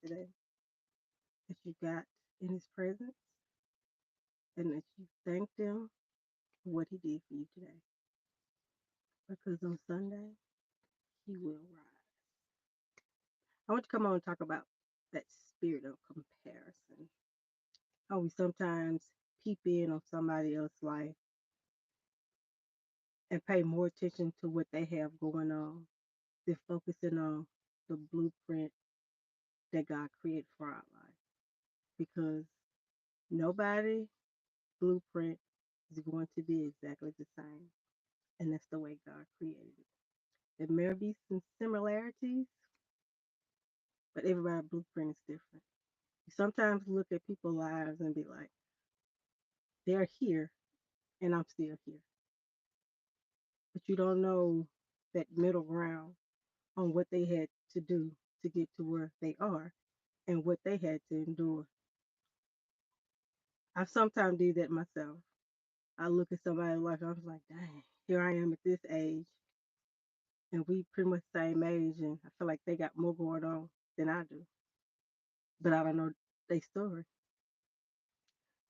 today that you got in His presence and that you thanked Him for what He did for you today. Because on Sunday, He will rise. I want to come on and talk about that spirit of comparison. How we sometimes peep in on somebody else's life and pay more attention to what they have going on than focusing on the blueprint that God created for our life. Because nobody blueprint is going to be exactly the same. And that's the way God created it. There may be some similarities, but everybody's blueprint is different. You sometimes look at people's lives and be like, they're here and I'm still here. But you don't know that middle ground on what they had to do to get to where they are and what they had to endure. I sometimes do that myself. I look at somebody like I was like, dang, here I am at this age, and we pretty much the same age, and I feel like they got more going on than I do, but I don't know their story.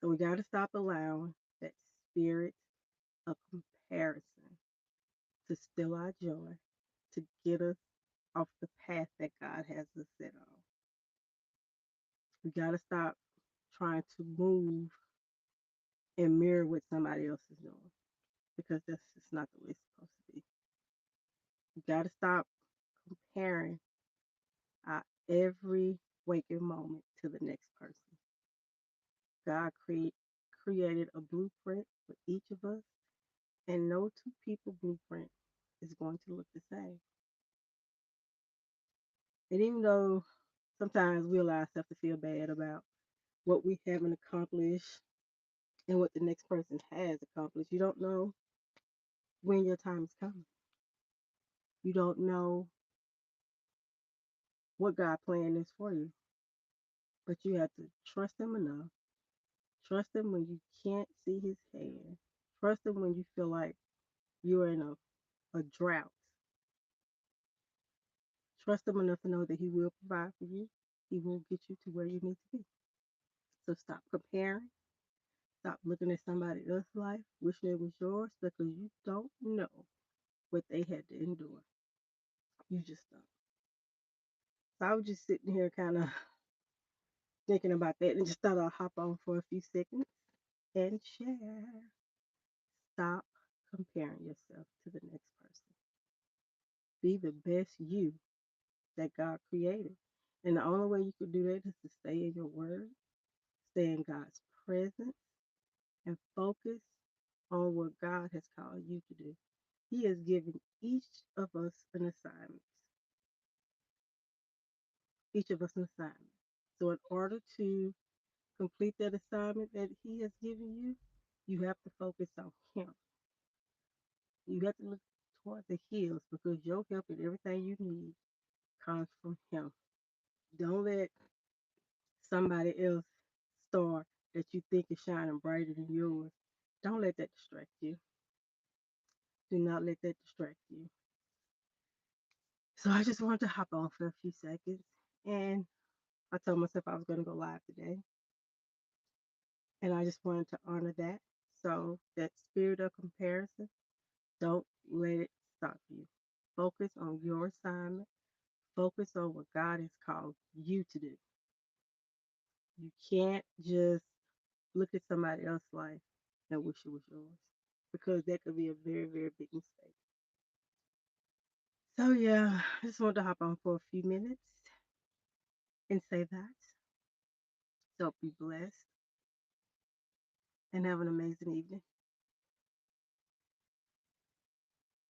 So we got to stop allowing that spirit of comparison to steal our joy, to get us off the path that God has us set on. We got to stop trying to move and mirror what somebody else is doing because that's just not the way it's supposed to be. We got to stop comparing our every waking moment to the next person. God created a blueprint for each of us, and no two people blueprint is going to look the same. And even though sometimes we allow ourselves to feel bad about what we haven't accomplished and what the next person has accomplished, you don't know when your time is coming. You don't know what God plan is for you, but you have to trust Him enough. Trust Him when you can't see His hand. Trust Him when you feel like you're in a drought. Trust Him enough to know that He will provide for you. He will get you to where you need to be. So stop comparing. Stop looking at somebody else's life, wishing it was yours, because you don't know what they had to endure. You just don't. So I was just sitting here kind of thinking about that and just thought I'd hop on for a few seconds and share. Stop comparing yourself to the next person. Be the best you that God created. And the only way you can do that is to stay in your word, stay in God's presence, and focus on what God has called you to do. He has given each of us an assignment, each of us an assignment. So, in order to complete that assignment that He has given you, you have to focus on Him. You have to look toward the hills because your help and everything you need comes from Him. Don't let somebody else star that you think is shining brighter than yours. Don't let that distract you. Do not let that distract you. So I just wanted to hop on for a few seconds. And I told myself I was going to go live today. And I just wanted to honor that. So that spirit of comparison, don't let it stop you. Focus on your assignment. Focus on what God has called you to do. You can't just look at somebody else's life and wish it was yours because that could be a very, very big mistake. So, yeah, I just wanted to hop on for a few minutes and say that. So, be blessed and have an amazing evening.